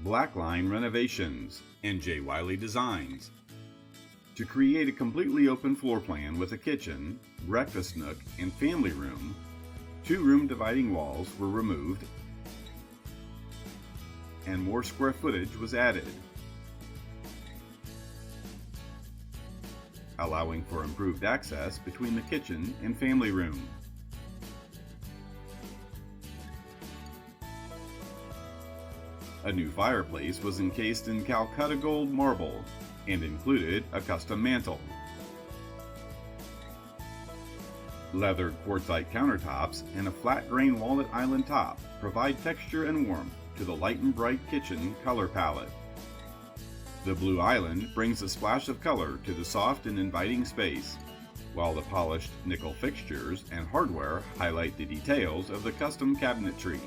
Blackline Renovations, and J. Wiley Designs. To create a completely open floor plan with a kitchen, breakfast nook, and family room, 2-room dividing walls were removed and more square footage was added, allowing for improved access between the kitchen and family room. A new fireplace was encased in Calcutta gold marble and included a custom mantel. Leather quartzite countertops and a flat grain walnut island top provide texture and warmth to the light and bright kitchen color palette. The blue island brings a splash of color to the soft and inviting space, while the polished nickel fixtures and hardware highlight the details of the custom cabinetry.